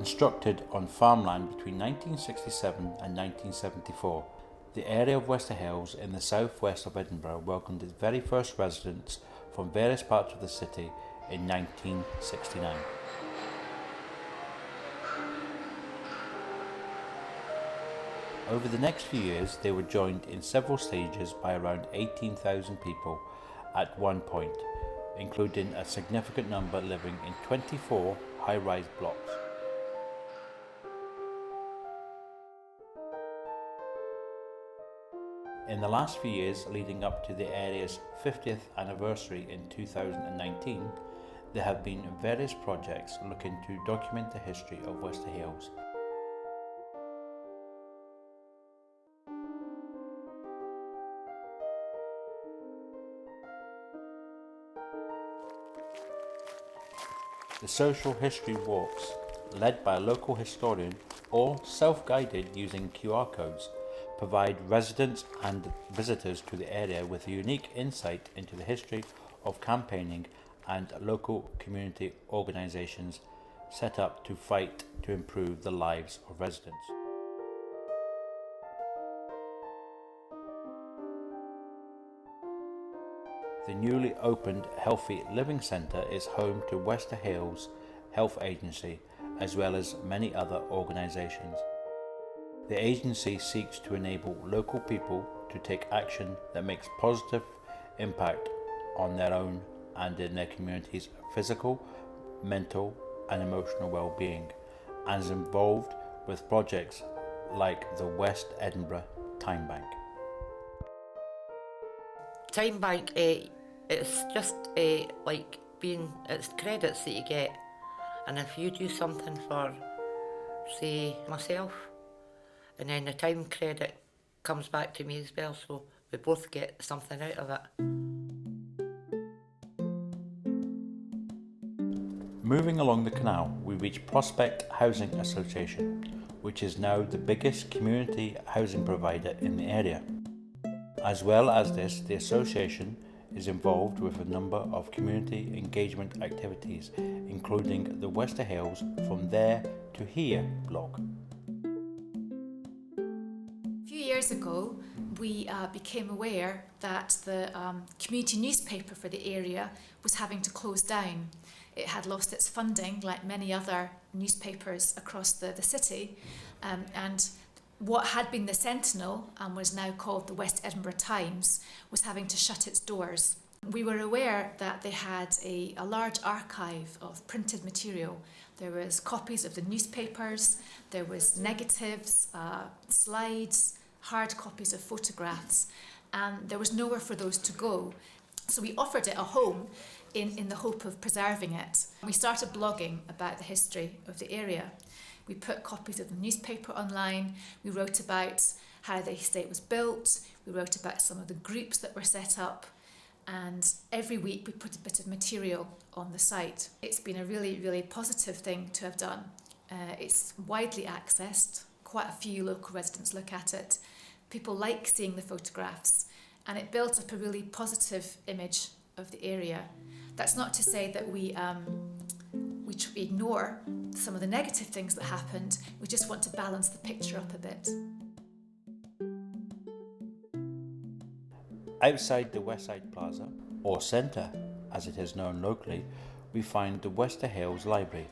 Constructed on farmland between 1967 and 1974, the area of Wester Hills in the southwest of Edinburgh welcomed its very first residents from various parts of the city in 1969. Over the next few years, they were joined in several stages by around 18,000 people at one point, including a significant number living in 24 high-rise blocks. In the last few years leading up to the area's 50th anniversary in 2019, there have been various projects looking to document the history of Wester Hills. The social history walks, led by a local historian or self-guided using QR codes, provide residents and visitors to the area with a unique insight into the history of campaigning and local community organisations set up to fight to improve the lives of residents. The newly opened Healthy Living Centre is home to Wester Hills Health Agency as well as many other organisations. The agency seeks to enable local people to take action that makes positive impact on their own and in their community's physical, mental and emotional well-being, and is involved with projects like the West Edinburgh Time Bank. Time Bank, it's just it's credits that you get, and if you do something for, say, myself, and then the time credit comes back to me as well, so we both get something out of it. Moving along the canal, we reach Prospect Housing Association, which is now the biggest community housing provider in the area. As well as this, the association is involved with a number of community engagement activities, including the Wester Hills From There to Here blog. A few years ago, we became aware that the community newspaper for the area was having to close down. It had lost its funding, like many other newspapers across the city, and what had been the Sentinel and was now called the West Edinburgh Times was having to shut its doors. We were aware that they had a large archive of printed material. There was copies of the newspapers, there was negatives, slides, hard copies of photographs, and there was nowhere for those to go. So we offered it a home in the hope of preserving it. We started blogging about the history of the area. We put copies of the newspaper online, we wrote about how the estate was built, we wrote about some of the groups that were set up, and every week we put a bit of material on the site. It's been a really, really positive thing to have done. It's widely accessed, quite a few local residents look at it. People like seeing the photographs, and it builds up a really positive image of the area. That's not to say that we ignore some of the negative things that happened. We just want to balance the picture up a bit. Outside the Westside Plaza, or Centre as it is known locally, we find the Wester Hills Library.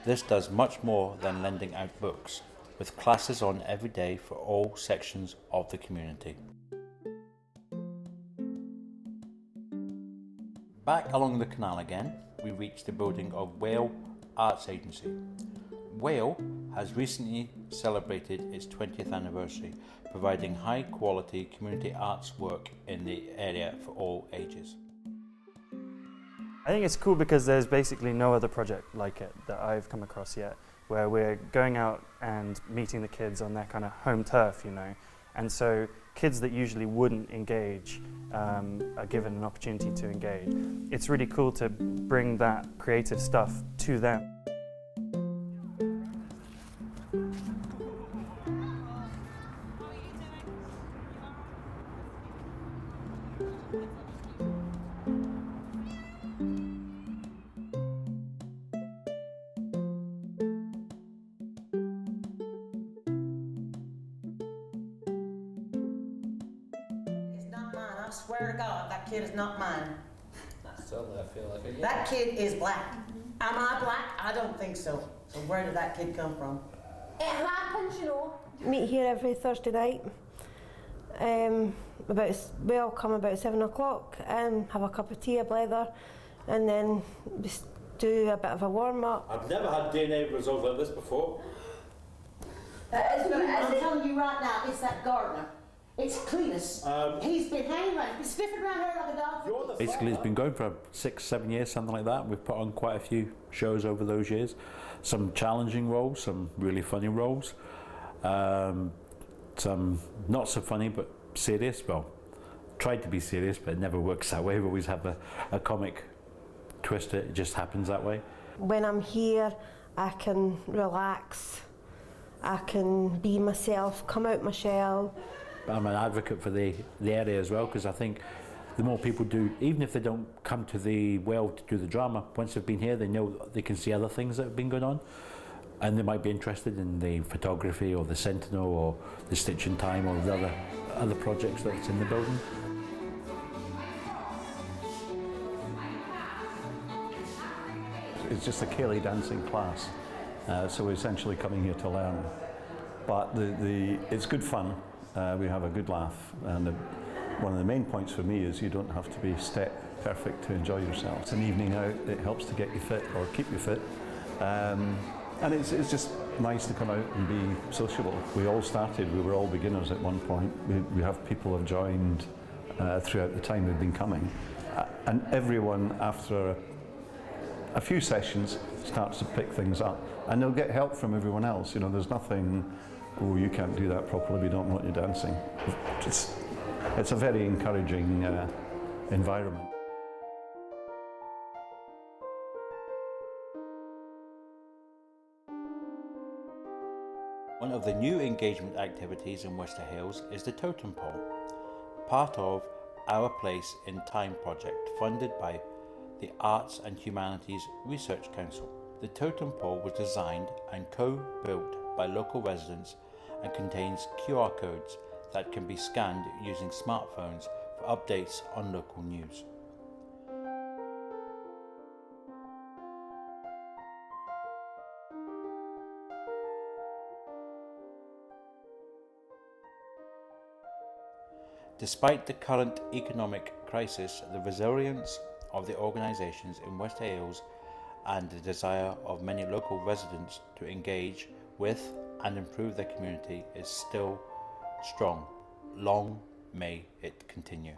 This does much more than lending out books, with classes on every day for all sections of the community. Back along the canal again, we reach the building of walearts Agency. Wale has recently celebrated its 20th anniversary, providing high quality community arts work in the area for all ages. I think it's cool because there's basically no other project like it that I've come across yet, where we're going out and meeting the kids on their kind of home turf, you know. And so kids that usually wouldn't engage are given an opportunity to engage. It's really cool to bring that creative stuff to them. I swear to God, that kid is not mine. Suddenly I feel like a That kid is black. Am I black? I don't think so. So where did that kid come from? It happens, you know. Meet here every Thursday night. We all come about 7 o'clock, have a cup of tea, a blether, and then just do a bit of a warm up. I've never had DNA results like this before. I'm telling you right now, it's that gardener. It's Cletus. He's been hanging around, he's sniffing around here like a dog. Basically, it's been going for 6-7 years, something like that. We've put on quite a few shows over those years. Some challenging roles, some really funny roles, some not so funny but serious. Well, tried to be serious, but it never works that way. We always have a comic twist. It just happens that way. When I'm here, I can relax, I can be myself, come out my shell. I'm an advocate for the area as well, because I think the more people do, even if they don't come to the well to do the drama, once they've been here, they know they can see other things that have been going on, and they might be interested in the photography or the Sentinel or the Stitch in Time or the other projects that's in the building. It's just a Cayley dancing class, so we're essentially coming here to learn. But it's good fun. We have a good laugh, and one of the main points for me is you don't have to be step perfect to enjoy yourself. It's an evening out. It helps to get you fit or keep you fit, and it's just nice to come out and be sociable. We all started. We were all beginners at one point. We have people have joined throughout the time we've been coming, and everyone after a few sessions starts to pick things up, and they'll get help from everyone else. You know, there's nothing, oh, you can't do that properly, we don't want you dancing. It's a very encouraging environment. One of the new engagement activities in Wester Hailes is the totem pole, part of Our Place in Time project funded by the Arts and Humanities Research Council. The totem pole was designed and co-built by local residents and contains QR codes that can be scanned using smartphones for updates on local news. Despite the current economic crisis, the resilience of the organisations in Wester Hailes and the desire of many local residents to engage with and improve their community is still strong. Long may it continue.